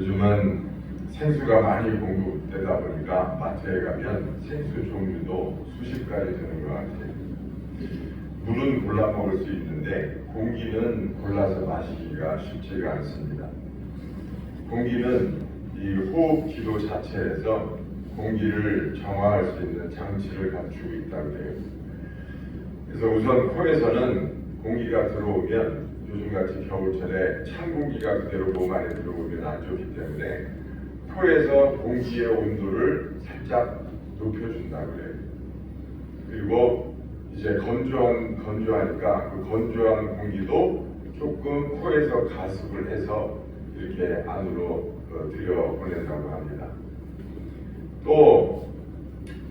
요즘은 생수가 많이 공급되다 보니까 마트에 가면 생수 종류도 수십 가지 되는 것 같아요. 물은 골라 먹을 수 있는데 공기는 골라서 마시기가 쉽지가 않습니다. 공기는 이 호흡 기도 자체에서 공기를 정화할 수 있는 장치를 갖추고 있다고 해요. 그래서 우선 코에서는 공기가 들어오면 요즘같이 겨울철에 찬 공기가 그대로 몸 안에 들어오면 안 좋기 때문에 코에서 공기의 온도를 살짝 높여준다고 해요. 그리고 이제 건조하니까 그 건조한 공기도 조금 코에서 가습을 해서 이렇게 안으로 들여보낸다고 합니다. 또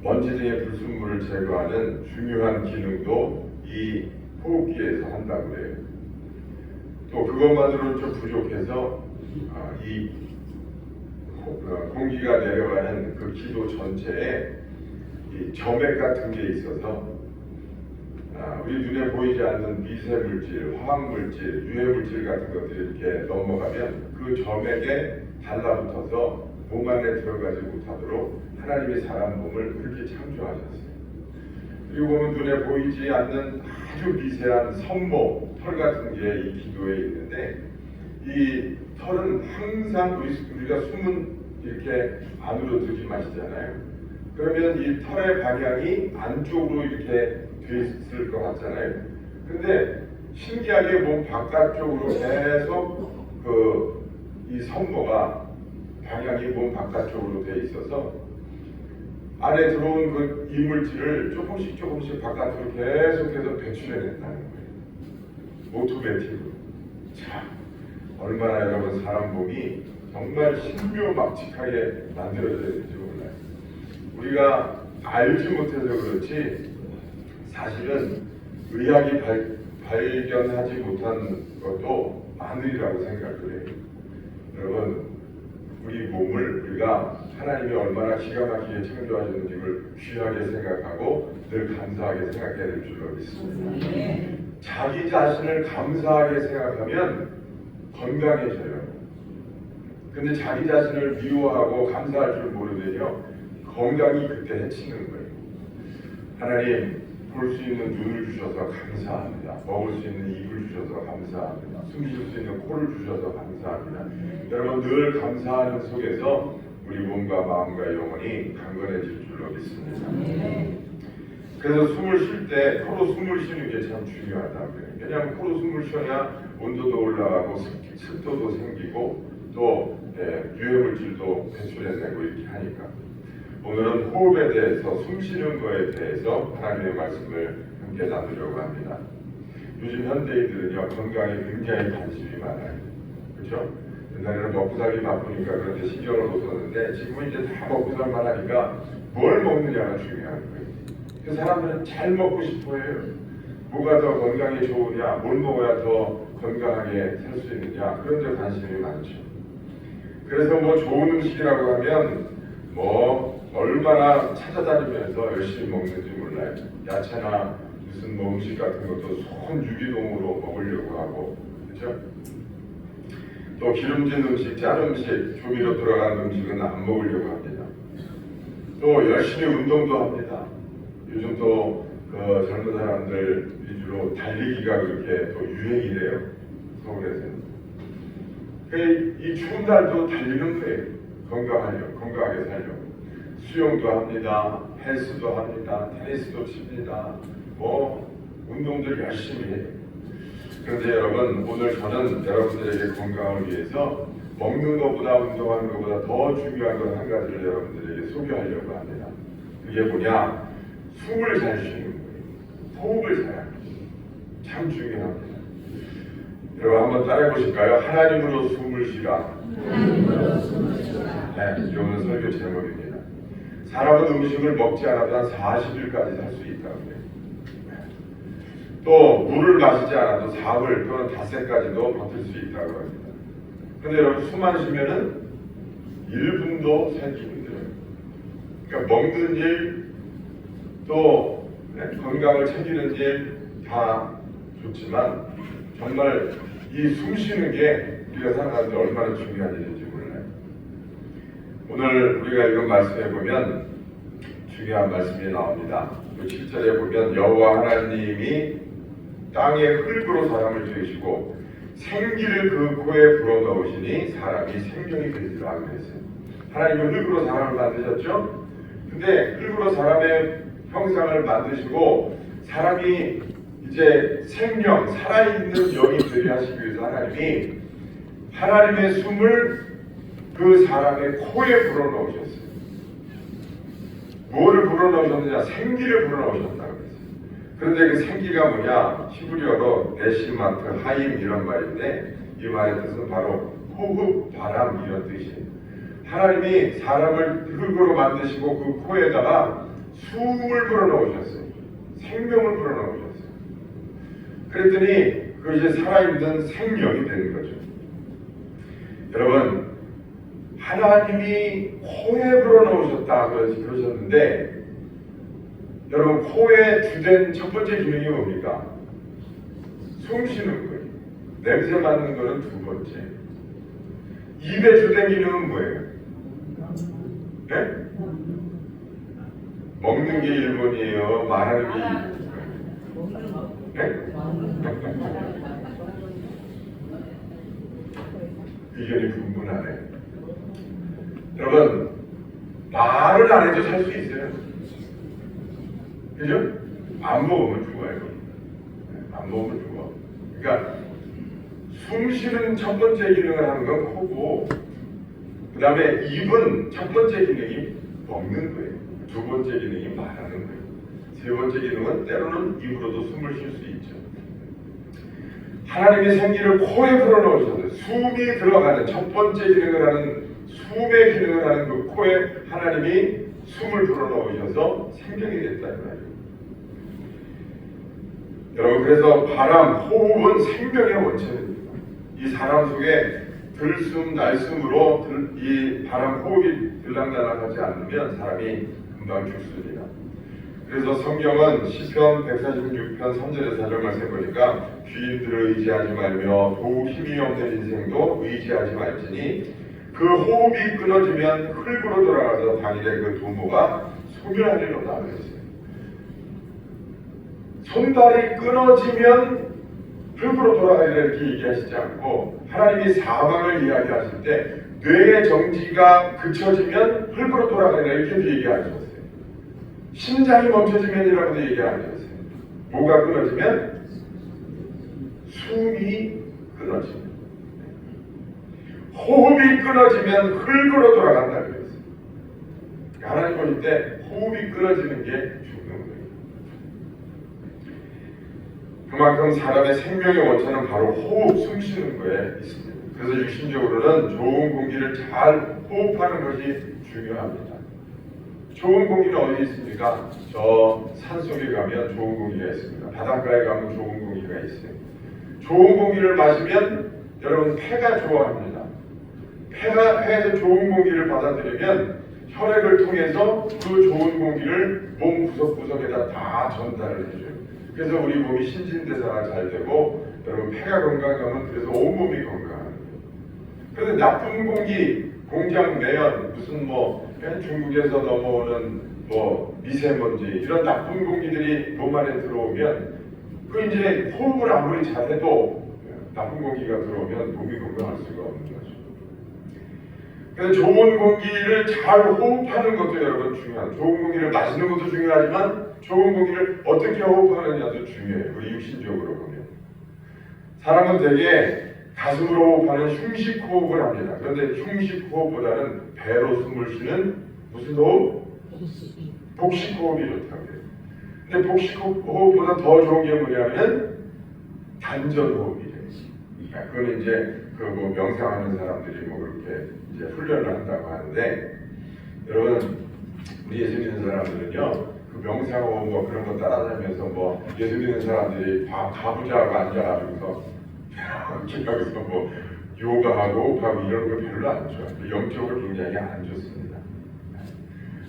먼지 등의 불순물을 제거하는 중요한 기능도 이 호흡기에서 한다고 해요. 또 그것만으로는 좀 부족해서 이 공기가 내려가는 그 기도 전체에 이 점액 같은 게 있어서 우리 눈에 보이지 않는 미세물질, 화학물질, 유해물질 같은 것들이 이렇게 넘어가면 그 점액에 달라붙어서 몸 안에 들어가지 못하도록 하나님이 사람 몸을 그렇게 창조하셨어요. 그리고 보면 눈에 보이지 않는 아주 미세한 섬모, 털 같은 게 이 기도에 있는데 이 털은 항상 우리가 숨은 이렇게 안으로 들이마시잖아요. 그러면 이 털의 방향이 안쪽으로 이렇게 돼 있을 것 같잖아요. 근데 신기하게 몸 바깥쪽으로 계속 이 섬모가 방향이 몸 바깥쪽으로 돼 있어서 안에 들어온 그 이물질을 조금씩 바깥으로 계속해서 배출해낸다는 거예요. 오토매틱으로. 자, 얼마나 여러분 사람 몸이 정말 신묘막측하게 만들어져야 될지 몰라요. 우리가 알지 못해서 그렇지 사실은 의학이 발견하지 못한 것도 많으리라고 생각을 해요. 여러분, 우리 몸을 우리가 하나님이 얼마나 기가 막히게 창조하셨는지를 귀하게 생각하고 늘 감사하게 생각해야 될 줄로 믿습니다. 자기 자신을 감사하게 생각하면 건강해져요. 근데 자기 자신을 미워하고 감사할 줄 모르면요 건강이 그때 해치는 거예요. 하나님, 볼 수 있는 눈을 주셔서 감사합니다. 먹을 수 있는 입을 주셔서 감사합니다. 숨 쉴 수 있는 코를 주셔서 감사합니다. 여러분 늘 감사하는 속에서 우리 몸과 마음과 영혼이 강건해질 줄로 믿습니다. 그래서 숨을 쉴 때 코로 숨을 쉬는 게 참 중요하다고 해요. 왜냐하면 코로 숨을 쉬어야 온도도 올라가고 습도도 생기고 또 유해물질도 배출해내고 이렇게 하니까 오늘은 호흡에 대해서 숨 쉬는 거에 대해서 하나님의 말씀을 함께 나누려고 합니다. 요즘 현대인들은요 건강에 굉장히 관심이 많아요. 그렇죠? 옛날에는 먹고 살기 바쁘니까 그런데 신경을 못 썼는데 지금은 이제 다 먹고 살만 하니까 뭘 먹느냐가 중요한 거예요. 그 사람들은 잘 먹고 싶어 해요. 뭐가 더 건강에 좋으냐, 뭘 먹어야 더 건강하게 살 수 있느냐, 그런 데 관심이 많죠. 그래서 뭐 좋은 음식이라고 하면 얼마나 찾아다니면서 열심히 먹는지 몰라요. 야채나 무슨 음식 같은 것도 손 유기농으로 먹으려고 하고, 그렇죠? 또 기름진 음식, 짠 음식, 조미료 들어간 음식은 안 먹으려고 합니다. 또 열심히 운동도 합니다. 요즘 또 젊은 사람들 위주로 달리기가 그렇게 또 유행이래요. 서울에서는. 이 추운 날도 달리는 거예요. 건강하게 살려고. 수영도 합니다. 헬스도 합니다. 테니스도 칩니다. 운동들 열심히 해요. 그런데 여러분, 오늘 저는 여러분들에게 건강을 위해서 먹는 것보다 운동하는 것보다 더 중요한 것 한 가지를 여러분들에게 소개하려고 합니다. 그게 뭐냐? 숨을 잘 쉬는 거예요. 호흡을 잘 하는 거예요. 참 중요합니다. 여러분 한번 따라해 보실까요? 하나님으로 숨을 쉬라. 하나님으로 숨을 쉬라. 네, 이거는 설교 제목입니다. 사람은 음식을 먹지 않아도 한 40일까지 살 수 있다고 해요. 또 물을 마시지 않아도 사흘 또는 닷새까지도 버틸 수 있다고 합니다. 그런데 여러분 숨만 쉬면은 1분도 살기 힘들어요. 그러니까 먹는 일, 또 건강을 챙기는 일 다 좋지만 정말 이 숨 쉬는 게 우리가 생각하는데 얼마나 중요한 일인지 몰라요. 오늘 우리가 읽은 말씀에 보면 중요한 말씀이 나옵니다. 7절에 보면 여호와 하나님이 땅에 흙으로 사람을 지으시고 생기를 그 코에 불어넣으시니 사람이 생명이 되리라 그랬어요. 하나님은 흙으로 사람을 만드셨죠? 근데 흙으로 사람의 형상을 만드시고 사람이 이제 생명, 살아있는 영이 되게 하시기 위해서 하나님의 숨을 그 사람의 코에 불어넣으셨어요. 뭐를 불어넣으셨느냐? 생기를 불어넣으셨다고 그랬어요. 그런데 그 생기가 뭐냐? 히브리어로 네시마트, 하임 이런 말인데 이 말의 뜻은 바로 호흡, 바람 이런 뜻이에요. 하나님이 사람을 흙으로 만드시고 그 코에다가 숨을 불어넣으셨어요. 생명을 불어넣으셨어요. 그랬더니 그 이제 살아있는 생명이 되는 거죠. 여러분, 하나님이 코에 불어넣으셨다 그러셨는데 여러분, 코의 주된 첫 번째 기능이 뭡니까? 숨 쉬는 거예요. 냄새 맡는 거는 두 번째. 입의 주된 기능은 뭐예요? 네? 먹는 게 1번이에요. 말하는 게 2번. 네? 의견이 분분하네. 여러분, 말을 안 해도 살 수 있어요. 그죠? 안 먹으면 죽어요. 안 먹으면 죽어. 그러니까 숨 쉬는 첫 번째 기능을 하는 건 코고, 그 다음에 입은 첫 번째 기능이 먹는 거예요. 두 번째 기능이 말하는 거예요. 세 번째 기능은 때로는 입으로도 숨을 쉴 수 있죠. 하나님의 생기를 코에 불어넣으셨어요. 숨이 들어가는 첫 번째 기능을 하는 숨의 기능을 하는 그 코에 하나님이 숨을 불어넣으셔서 생명이 됐다는 말이에요. 여러분, 그래서 바람, 호흡은 생명의 원천입니다. 이 사람 속에 들숨, 날숨으로 이 바람, 호흡이 들락날락하지 않으면 사람이 금방 죽습니다. 그래서 성경은 시편 146편 3절에 4절 말씀 보니까 귀인들을 의지하지 말며 더욱 힘이 없는 인생도 의지하지 말지니 그 호흡이 끊어지면 흙으로 돌아가서 당일에 그 도모가 소멸하리로다 그랬어요. 손발이 끊어지면 흙으로 돌아가리라 이렇게 얘기하시지 않고 하나님이 사망을 이야기하실 때 뇌의 정지가 그쳐지면 흙으로 돌아가리라 이렇게도 얘기하셨어요. 심장이 멈춰지면이라고도 얘기하셨어요. 뭐가 끊어지면? 숨이 끊어지면. 호흡이 끊어지면 흙으로 돌아간다 그랬어요. 하나님 보실 때 호흡이 끊어지는 게 죽는 거예요. 그만큼 사람의 생명의 원천은 바로 호흡, 숨 쉬는 거에 있습니다. 그래서 육신적으로는 좋은 공기를 잘 호흡하는 것이 중요합니다. 좋은 공기는 어디 있습니까? 저 산속에 가면 좋은 공기가 있습니다. 바닷가에 가면 좋은 공기가 있어요. 좋은 공기를 마시면 여러분 폐가 좋아합니다. 폐에서 좋은 공기를 받아들이면 혈액을 통해서 그 좋은 공기를 몸 구석구석에다 다 전달을 해줘요. 그래서 우리 몸이 신진대사가 잘 되고 여러분 폐가 건강하면 그래서 온몸이 건강합니다. 그런데 나쁜 공기, 공장 매연, 무슨 중국에서 넘어오는 미세먼지 이런 나쁜 공기들이 몸 안에 들어오면 그 이제 호흡을 아무리 잘해도 나쁜 공기가 들어오면 몸이 건강할 수가 없는 거죠. 그래서 좋은 공기를 잘 호흡하는 것도 여러분 중요해요. 좋은 공기를 마시는 것도 중요하지만 좋은 공기를 어떻게 호흡하느냐도 중요해요. 우리 육신적으로 보면 사람은 되게 가슴으로 호흡하는 흉식 호흡을 합니다. 그런데 흉식 호흡보다는 배로 숨을 쉬는 무슨 호흡? 복식 호흡이 좋다고 해요. 근데 복식 호흡보다 더 좋은 게 뭐냐면 단전 호흡이에요. 그건 이제 명상하는 사람들이 그렇게 이제 훈련을 한다고 하는데 여러분 우리 예수 믿는 사람들은요 그 명상 호흡 그런 거 따라다니면서 예수 믿는 사람들이 가부좌하고 앉아가지고서 여기서 요가하고 호흡하고 이런 거 별로 안 좋아요. 영적으로 굉장히 안 좋습니다.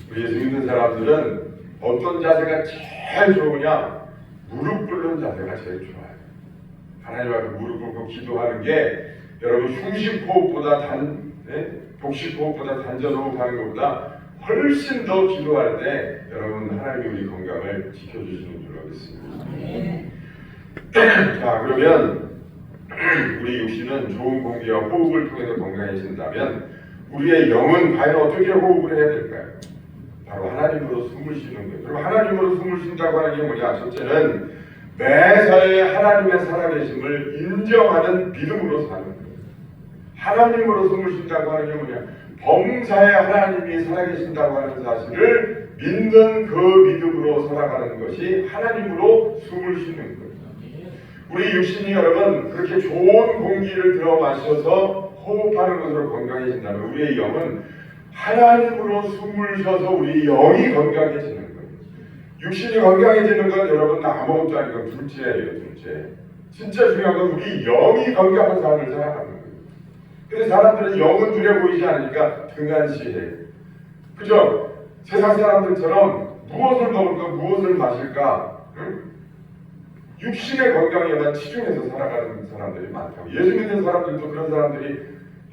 우리 예수 믿는 사람들은 어떤 자세가 제일 좋으냐? 무릎 꿇는 자세가 제일 좋아요. 하나님 앞에 무릎 꿇고 기도하는 게 여러분 흉식 호흡보다 복식 호흡보다 단전 호흡하는 것보다 훨씬 더 기도할 때 여러분 하나님이 우리 건강을 지켜주시는 줄 알겠습니다. 자, 그러면 우리 육신은 좋은 공기와 호흡을 통해서 건강해진다면 우리의 영은 과연 어떻게 호흡을 해야 될까요? 바로 하나님으로 숨을 쉬는 거예요. 그럼 하나님으로 숨을 쉰다고 하는 게 뭐냐? 첫째는 매사에 하나님의 살아계심을 인정하는 믿음으로 사는 거예요. 하나님으로 숨을 쉰다고 하는 게 뭐냐? 범사에 하나님이 살아계신다고 하는 사실을 믿는 그 믿음으로 살아가는 것이 하나님으로 숨을 쉬는 거예요. 우리 육신이 여러분 그렇게 좋은 공기를 들어 마셔서 호흡하는 것으로 건강해진다면 우리의 영은 하나님으로 숨을 쉬어서 우리 영이 건강해지는 거예요. 육신이 건강해지는 건 여러분 아무것도 아니고 둘째예요. 둘째. 진짜 중요한 건 우리 영이 건강한 삶을 살아가는 거예요. 근데 사람들은 영은 두려 보이지 않으니까 등한시해. 그죠? 세상 사람들처럼 무엇을 먹을까 무엇을 마실까 육신의 건강에만 치중해서 살아가는 사람들이 많다고. 예수 믿는 사람들도 그런 사람들이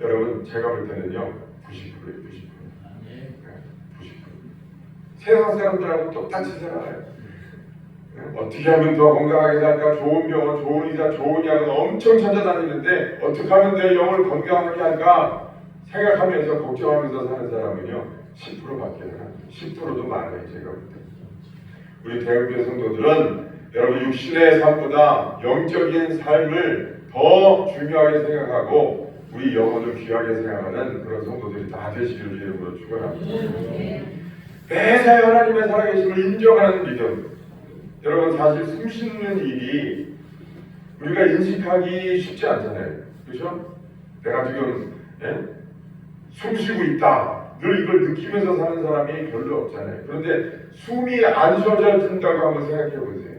여러분 제가 볼 때는요 90%예요. 90%. 90%. 세상 사람들하고 똑같이 살아가요. 어떻게 하면 더 건강하게 살까? 좋은 병원, 좋은 의사, 좋은 약은 엄청 찾아다니는데 어떻게 하면 내 영을 건강하게 할까 생각하면서 걱정하면서 사는 사람은요 10%밖에 안 돼요. 10%도 많아요. 제가 볼 때. 우리 대형교 성도들은 여러분 육신의 삶보다 영적인 삶을 더 중요하게 생각하고 우리 영혼을 귀하게 생각하는 그런 성도들이 다 되시기를 이름으로 축원합니다. 매사에 하나님의 살아계심을 인정하는 믿음. 여러분 사실 숨 쉬는 일이 우리가 인식하기 쉽지 않잖아요. 그렇죠? 내가 지금 숨 쉬고 있다. 늘 이걸 느끼면서 사는 사람이 별로 없잖아요. 그런데 숨이 안 쉬어진다고 한번 생각해 보세요.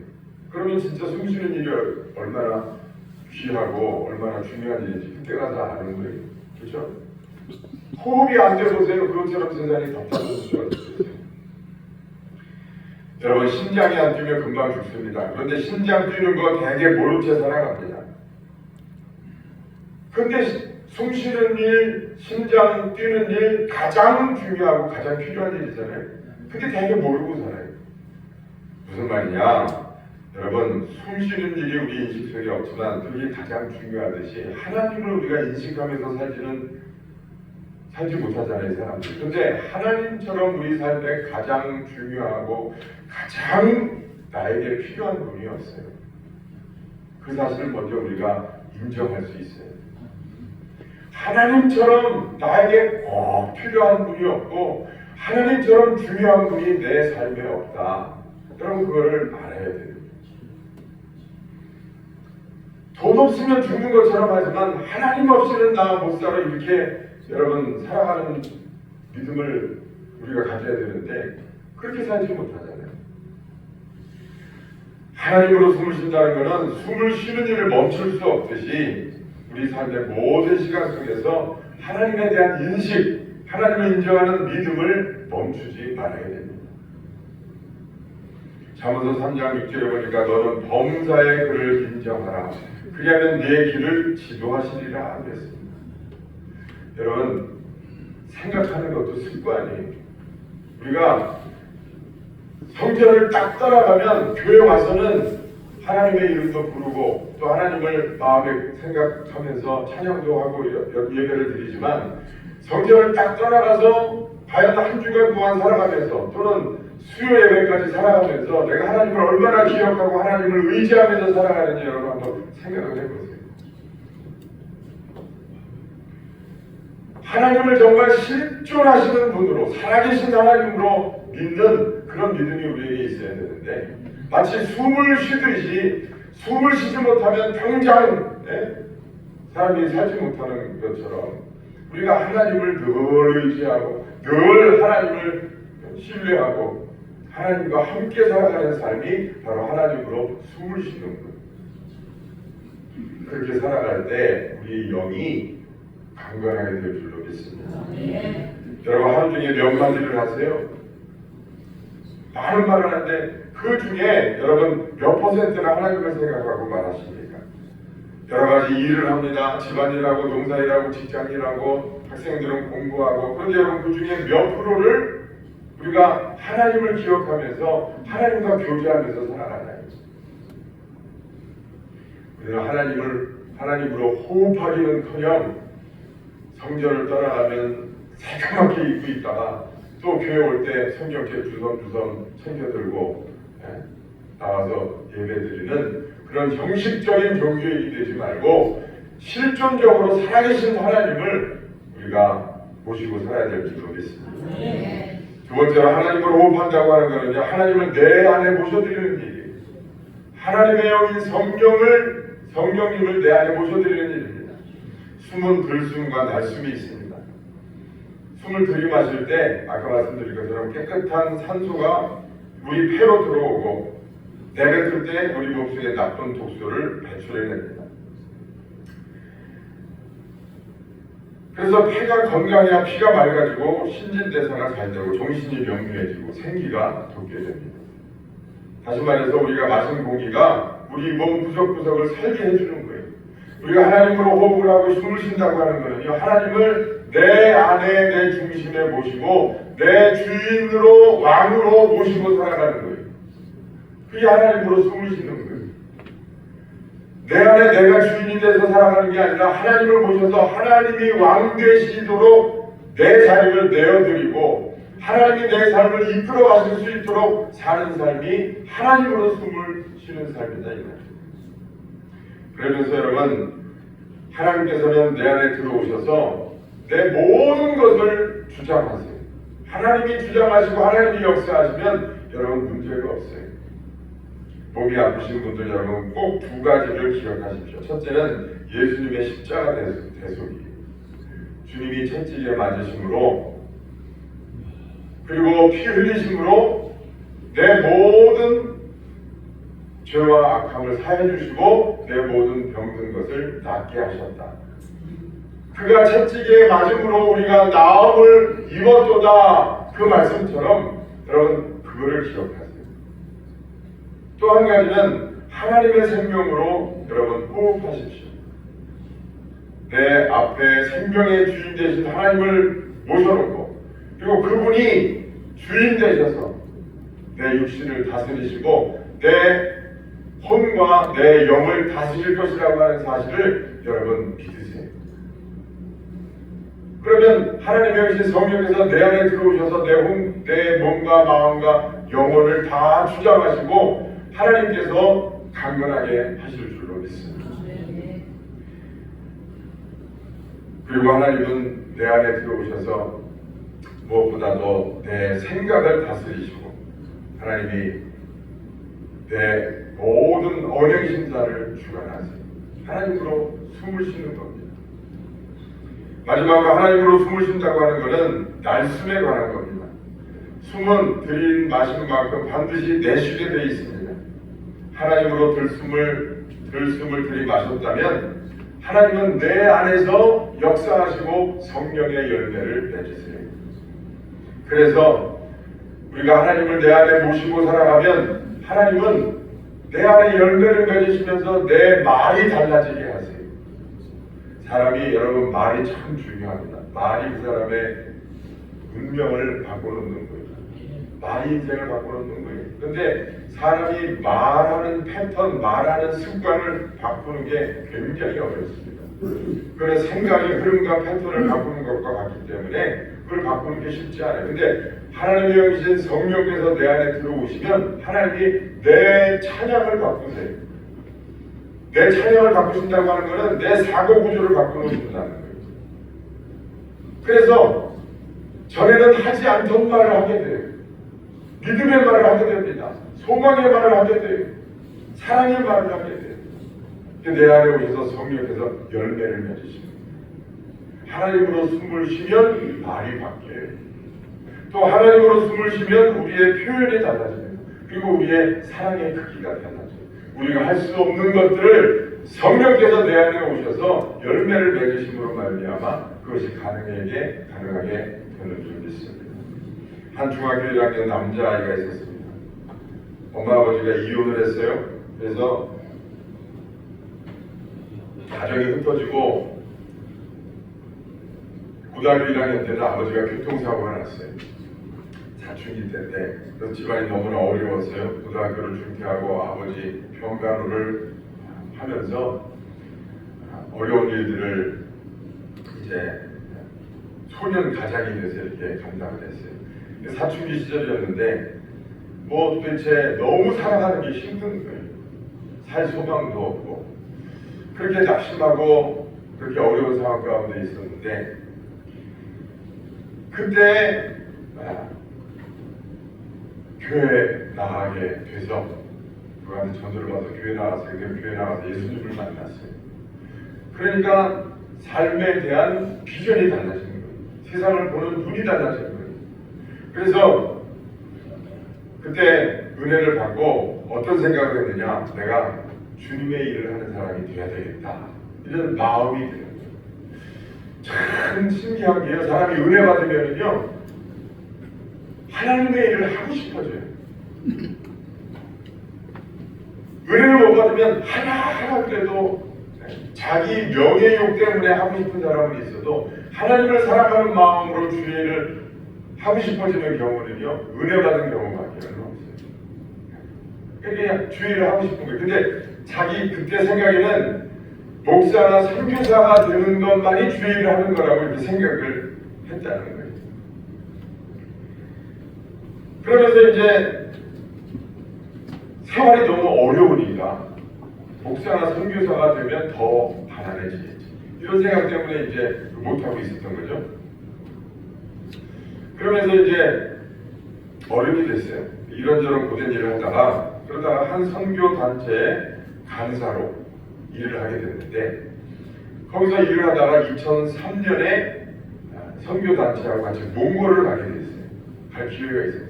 그러면 진짜 숨 쉬는 일이 얼마나 귀하고 얼마나 중요한 일인지 그때 가서 아는 거예요. 그렇죠? 호흡이 안 돼 보세요. 그것처럼 세상이 답답한 수가 있어요. 여러분 심장이 안 뛰면 금방 죽습니다. 그런데 심장 뛰는 거 되게 모른 채 살아갑니다. 근데 숨 쉬는 일, 심장 뛰는 일 가장 중요하고 가장 필요한 일이잖아요. 근데 되게 모르고 살아요. 무슨 말이냐? 여러분 숨 쉬는 일이 우리 인식 속에 없지만 그게 가장 중요하듯이 하나님을 우리가 인식하면서 살지 못하잖아요, 사람들. 그런데 하나님처럼 우리 삶에 가장 중요하고 가장 나에게 필요한 분이 없어요. 그 사실을 먼저 우리가 인정할 수 있어요. 하나님처럼 나에게 꼭 필요한 분이 없고 하나님처럼 중요한 분이 내 삶에 없다. 여러분 그거를 알아야 돼요. 돈 없으면 죽는 것처럼 하지만 하나님 없이는 나 못 살아 이렇게 여러분 살아가는 믿음을 우리가 가져야 되는데 그렇게 살지 못하잖아요. 하나님으로 숨을 쉰다는 것은 숨을 쉬는 일을 멈출 수 없듯이 우리 삶의 모든 시간 속에서 하나님에 대한 인식, 하나님을 인정하는 믿음을 멈추지 말아야 됩니다. 잠언서 3장 6절에 보니까 너는 범사의 그를 인정하라. 그리하면 네 길을 지도하시리라 그랬습니다. 여러분 생각하는 것도 습관이에요. 우리가 성전을 딱 따라가면 교회 와서는 하나님의 이름도 부르고 또 하나님을 마음에 생각하면서 찬양도 하고 예배를 드리지만 성전을 딱 따라가서 과연 한 주간 동안 살아가면서 또는 수요 예배까지 살아가면서 내가 하나님을 얼마나 기억하고 하나님을 의지하면서 살아가는지 여러분 한번 생각을 해보세요. 하나님을 정말 실존하시는 분으로 살아계신 하나님으로 믿는 그런 믿음이 우리에게 있어야 되는데 마치 숨을 쉬듯이 숨을 쉬지 못하면 당장 사람이 살지 못하는 것처럼 우리가 하나님을 늘 의지하고 늘 하나님을 신뢰하고 하나님과 함께 살아가는 삶이 바로 하나님으로 숨을 쉬는 거예요. 그렇게 살아갈 때 우리 영이 강건하게 될 줄로 믿습니다. 여러분 하루 중에 몇 마디를 하세요? 많은 말을 하는데 그 중에 여러분 몇 퍼센트나 하나님을 생각하고 말하십니까? 여러 가지 일을 합니다. 집안일하고 농사일하고 직장일하고 학생들은 공부하고. 그런데 여러분 그 중에 몇 프로를 우리가 하나님을 기억하면서 하나님과 교제하면서 살아가나요? 우리는 하나님으로 호흡하기는커녕 성전을 떠나가면 새까맣게 입고 있다가 또 교회 올 때 성경책 주섬주섬 챙겨들고 나와서 예배드리는 그런 형식적인 종교인이 되지 말고 실존적으로 살아계신 하나님을 우리가 모시고 살아야 될 줄 믿습니다. 두 번째로 하나님을 호흡한다고 하는 것은요, 하나님을 내 안에 모셔드리는 일이에요. 하나님의 영인 성령님을 내 안에 모셔드리는 일입니다. 숨은 들숨과 날숨이 있습니다. 숨을 들이마실 때 아까 말씀드린 것처럼 깨끗한 산소가 우리 폐로 들어오고 내뱉을 때 우리 몸속에 나쁜 독소를 배출해냅니다. 그래서 폐가 건강해야 피가 맑아지고 신진대사가 잘 되고 정신이 명료해지고 생기가 돋게 됩니다. 다시 말해서 우리가 마신 공기가 우리 몸 구석구석을 살게 해주는 거예요. 우리가 하나님으로 호흡을 하고 숨을 쉰다고 하는 거는요, 하나님을 내 안에 내 중심에 모시고 내 주인으로 왕으로 모시고 살아가는 거예요. 그게 하나님으로 숨을 쉬는 거예요. 내 안에 내가 주인이 돼서 살아가는 게 아니라 하나님을 모셔서 하나님이 왕 되시도록 내 자리를 내어드리고 하나님이 내 삶을 이끌어 가실 수 있도록 사는 삶이 하나님으로 숨을 쉬는 삶이다. 그러면서 여러분, 하나님께서는 내 안에 들어오셔서 내 모든 것을 주장하세요. 하나님이 주장하시고 하나님이 역사하시면 여러분 문제가 없어요. 몸이 아프신 분들 여러분 꼭 두 가지를 기억하십시오. 첫째는 예수님의 십자가 대속이에요. 주님이 채찍에 맞으심으로 그리고 피 흘리심으로 내 모든 죄와 악함을 사해 주시고 내 모든 병든 것을 낫게 하셨다. 그가 채찍에 맞음으로 우리가 나음을 입었도다. 그 말씀처럼 여러분 그거를 기억하세요. 또 한 가지는 하나님의 생명으로 여러분 호흡하십시오. 내 앞에 생명의 주인 되신 하나님을 모셔놓고 그리고 그분이 주인 되셔서 내 육신을 다스리시고 내 혼과 내 영을 다스릴 것이라고 하는 사실을 여러분 믿으세요. 그러면 하나님의 영이신 성령께서 내 안에 들어오셔서 내 몸과 마음과 영혼을 다 주장하시고 하나님께서 강건하게 하실 줄로 믿습니다. 그리고 하나님은 내 안에 들어오셔서 무엇보다도 내 생각을 다스리시고 하나님이 내 모든 언행심사를 주관하세요. 하나님으로 숨을 쉬는 겁니다. 마지막으로 하나님으로 숨을 쉰다고 하는 것은 날숨에 관한 겁니다. 숨은 들이마신 만큼 반드시 내쉬게 되어 있습니다. 하나님으로 들숨을 들이마셨다면 하나님은 내 안에서 역사하시고 성령의 열매를 맺으세요. 그래서 우리가 하나님을 내 안에 모시고 살아가면 하나님은 내 안에 열매를 맺으시면서 내 말이 달라지게 하세요. 사람이 여러분 말이 참 중요합니다. 말이 그 사람의 운명을 바꿔놓는 거예요. 말이 인생을 바꿔놓는 거예요. 그런데 사람이 말하는 패턴, 말하는 습관을 바꾸는 게 굉장히 어렵습니다. 그래서 생각의 흐름과 패턴을 바꾸는 것과 같기 때문에 그걸 바꾸는 게 쉽지 않아요. 근데 하나님의 영이신 성령께서 내 안에 들어오시면 하나님이 내 찬양을 바꾸세요. 내 찬양을 바꾸신다고 하는 것은 내 사고 구조를 바꿔놓으신다는 거예요. 그래서 전에는 하지 않던 말을 하게 돼요. 믿음의 말을 하게 됩니다. 소망의 말을 하게 돼요. 사랑의 말을 하게 돼요. 내 안에 오셔서 성령께서 열매를 맺으십니다. 하나님으로 숨을 쉬면 말이 바뀌어요. 또 하나님으로 숨을 쉬면 우리의 표현이 달라집니다. 그리고 우리의 사랑의 크기가 달라져요. 우리가 할 수 없는 것들을 성령께서 내 안에 오셔서 열매를 맺으심으로 말미암아 그것이 가능하게 되는 줄 믿습니다. 한 중학교 1학년 남자아이가 있었습니다. 엄마 아버지가 이혼을 했어요. 그래서 가정이 흩어지고 고등학교 1학년 때는 아버지가 교통사고가 났어요. 사춘기 때인데 그래서 집안이 너무나 어려웠어요. 고등학교를 중퇴하고 아버지 병간호를 하면서 어려운 일들을 이제 소년 가장이 돼서 이렇게 감당을 했어요. 사춘기 시절이었는데 뭐 도대체 너무 살아가는 게 힘든 거예요. 살 소망도 없고 그렇게 낙심하고 그렇게 어려운 상황 가운데 있었는데 그때 교회 나가게 돼서 누구한테 전도를 받아서 교회 나가서 예수님을 만났어요. 그러니까 삶에 대한 비전이 달라지는 거예요. 세상을 보는 눈이 달라지는 거예요. 그래서 그때 은혜를 받고 어떤 생각을 했느냐, 내가 주님의 일을 하는 사람이 되어야 되겠다, 이런 마음이 드는 거예요. 참 신기한 게요, 사람이 은혜 받으면요 하나님의 일을 하고 싶어져요. 은혜를 못 받으면 하나 그래도 자기 명예욕 때문에 하고 싶은 사람은 있어도 하나님을 사랑하는 마음으로 주의 일을 하고 싶어지는 경우는요 은혜 받은 경우밖에 없어요. 그냥 주의 일을 하고 싶은 거예요. 근데 자기 그때 생각에는 목사나 선교사가 되는 것만이 주의 일을 하는 거라고 이렇게 생각을 했다는 거예요. 그러면서 이제 생활이 너무 어려우니까 목사나 선교사가 되면 더 가난해지겠지, 이런 생각 때문에 이제 못하고 있었던 거죠. 그러면서 이제 어른이 됐어요. 이런저런 고된 일을 하다가 그러다가 한 선교 단체의 간사로 일을 하게 됐는데 거기서 일을 하다가 2003년에 선교 단체하고 같이 몽골을 가게 됐어요. 갈 기회가 있었어요.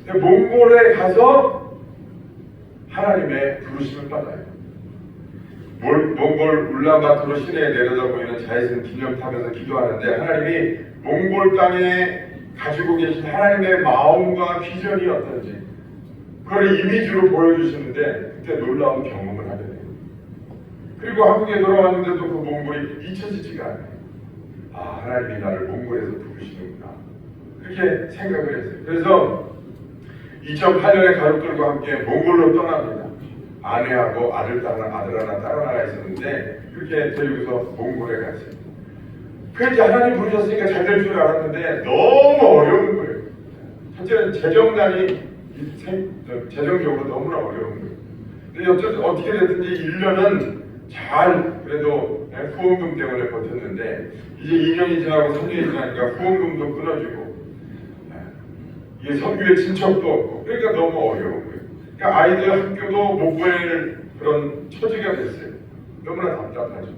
근데 몽골에 가서 하나님의 부르심을 받아요. 몽골 울란바토르 시내에 내려다 보이는 자외선 기념탑에서 기도하는데 하나님이 몽골 땅에 가지고 계신 하나님의 마음과 비전이 어떤지 그걸 이미지로 보여주시는데 그때 놀라운 경험을 하게 돼요. 그리고 한국에 돌아왔는데도 그 몽골이 잊혀지지가 않아요. 아, 하나님이 나를 몽골에서 부르시는구나, 그렇게 생각을 했어요. 그래서 2008년에 가족들과 함께 몽골로 떠납니다. 아내하고 아들 하나 딸 하나가 있었는데 그렇게 데리고서 몽골에 갔어요. 그래서 하나님 부르셨으니까 잘 될 줄 알았는데 너무 어려운 거예요. 첫째는 재정적으로 너무나 어려운 거예요. 근데 어떻게 됐든지 1년은 잘 그래도 후원금 때문에 버텼는데 이제 2년이 지나고 3년이 지나니까 후원금도 끊어지고 이게 선교에 진척도 없고 그러니까 너무 어려운 거예요. 그러니까 아이들 학교도 못 보낼 그런 처지가 됐어요. 너무나 답답하죠.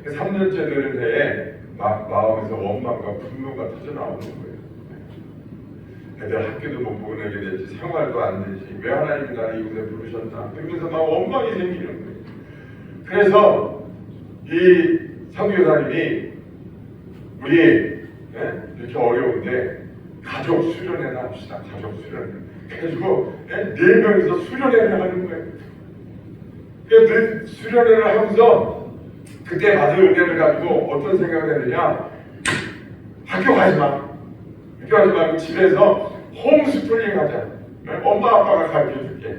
3년째 되는 해에 마음에서 원망과 분노가 터져나오는 거예요. 애들 학교도 못 보내게 되지, 생활도 안 되지, 왜 하나님이 나를 이곳에 부르셨나, 그러면서 막 원망이 생기는 거예요. 그래서 이 선교사님이 우리 이렇게 어려운데 가족 수련회나 합시다. 가족 수련회. 그래가지고 4명이서 수련회를 하는 거예요. 그 수련회를 하면서 그때 받은 은혜를 가지고 어떤 생각을 했느냐, 학교 가지 마. 학교 가지 말고 집에서 홈스쿨링 하자. 엄마 아빠가 가르쳐 줄게.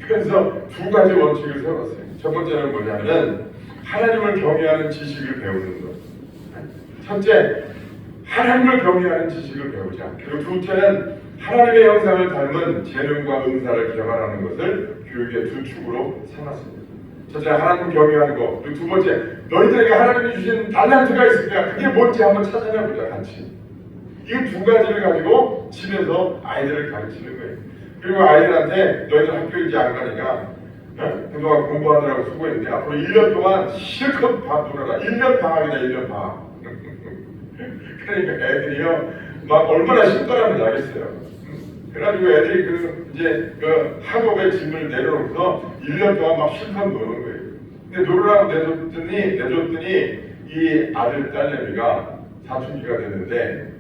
그래서 2가지 원칙을 세웠어요. 첫 번째는 뭐냐면 하나님을 경외하는 지식을 배우는 것. 첫째, 하나님을 경외하는 지식을 배우자. 그리고 둘째는 하나님의 형상을 닮은 재능과 은사를 개발하는 것을 교육의 2축으로 삼았습니다. 첫째, 하나님 경외하는 것. 그리고 2번째, 너희들에게 하나님이 주신 달란트가 있으니까 그게 뭔지 한번 찾아내보자, 같이. 이 2가지를 가지고 집에서 아이들을 가르치는 거예요. 그리고 아이들한테 너희들 학교 이제 안 가니까 그동안 공부하느라고 수고했는데 앞으로 1년 동안 실컷 놀아라. 1년 방학이다, 1년 방학. 그러니까 애들이요 막 얼마나 신바람이 나겠어요. 그래가지고 애들이 이제 학업의 짐을 내려놓고서 1년 동안 막 실컷 노는 거예요. 근데 놀으라고 내줬더니 이 아들 딸내미가 사춘기가 됐는데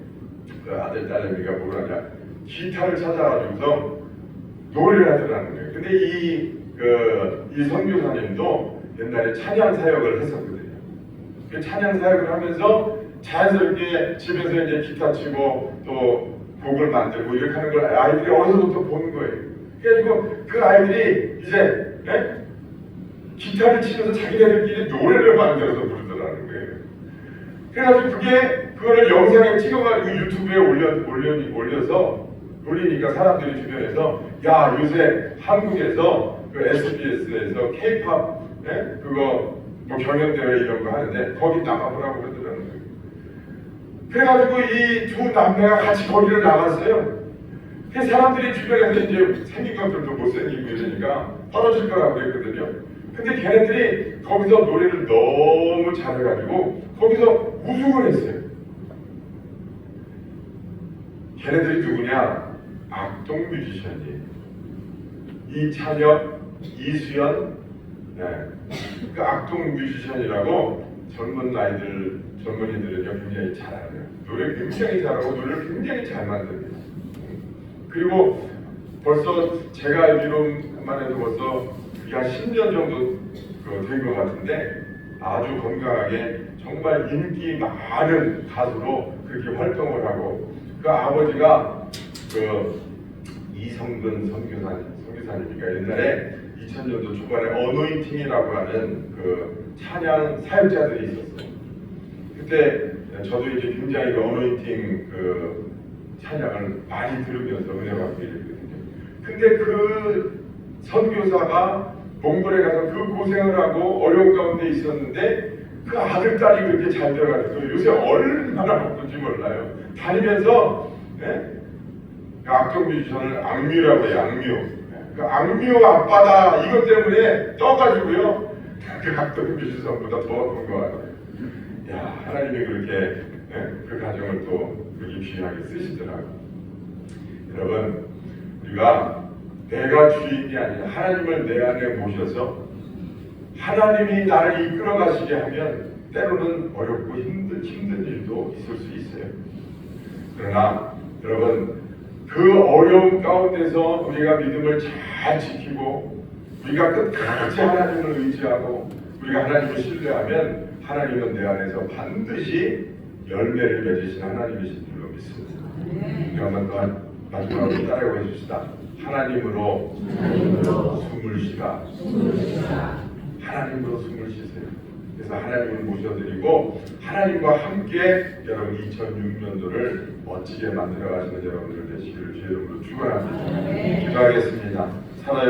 그 아들 딸내미가 뭘 하냐, 기타를 찾아가지고서 노래를 하더라는 거예요. 근데 이 선교사님도 옛날에 찬양 사역을 했었거든요. 그 찬양 사역을 하면서 자연스럽게 집에서 이제 기타 치고 또 곡을 만들고 이렇게 하는 걸 아이들이 어려서부터 보는 거예요. 그래가지고 그 아이들이 이제 기타를 치면서 자기네들끼리 노래를 만들어서 부르더라는 거예요. 그래가지고 그거를 영상에 찍어가지고 유튜브에 올리니까 사람들이 주변에서 야 요새 한국에서 그 SBS에서 K-pop 그거 뭐 경연대회 이런 거 하는데 거기 나가보라고 그러더라는 거예요. 그래가지고 이 두 남매가 같이 거기를 나갔어요. 그 사람들이 주변에서 이제 생긴 것들도 못생기고 이러니까 떨어질 거라고 그랬거든요. 근데 걔네들이 거기서 노래를 너무 잘해가지고 거기서 우승을 했어요. 걔네들이 누구냐? 악동 뮤지션이에요. 이찬혁, 이수연, 그 악동 뮤지션이라고 젊은이들은요 굉장히 잘 알아요. 노래 굉장히 잘하고 노래를 굉장히 잘 만듭니다. 그리고 벌써 제가 알기로만 해도 벌써 한 10년 정도 된 것 같은데 아주 건강하게 정말 인기 많은 가수로 그렇게 활동을 하고 그 아버지가 그 이성근 선교사님이니까 옛날에 2000년도 초반에 어노인팅이라고 하는 그 찬양 사역자들이 있었어요. 그때 저도 이제 굉장히 그 어노인팅 그 찬양을 많이 들으면서 은혜 받고 이랬거든요. 근데 그 선교사가 몽골에 가서 그 고생을 하고 어려운 가운데 있었는데 그 아들 딸이 그렇게 잘 돼가지고 요새 얼마나 바쁜지 몰라요. 다니면서 악동 뮤지션을 악뮤라고 해요. 악뮤. 그 악뮤 아빠다 이것 때문에 떠가지고요. 그 악동 뮤지션보다 더 바쁜 것 같아요. 야 하나님이 그렇게 그 가정을 또 그렇게 귀하게 쓰시더라고요. 여러분 우리가 내가 주인이 아니라 하나님을 내 안에 모셔서 하나님이 나를 이끌어 가시게 하면 때로는 어렵고 힘든 일도 있을 수 있어요. 그러나 여러분 그 어려움 가운데서 우리가 믿음을 잘 지키고 우리가 끝까지 하나님을 의지하고 우리가 하나님을 신뢰하면 하나님은 내 안에서 반드시 열매를 맺으신 하나님이신 줄로 믿습니다. 우리가 한번 마지막으로 따라해 보십시다. 하나님으로 숨을 쉬라. 하나님으로 숨을 쉬세요. 그래서 하나님을 모셔드리고 하나님과 함께 여러분 2006년도를 멋지게 만들어 가시는 여러분들 되시기를 주의 이름으로 축원합니다. 기도하겠습니다. 살아요.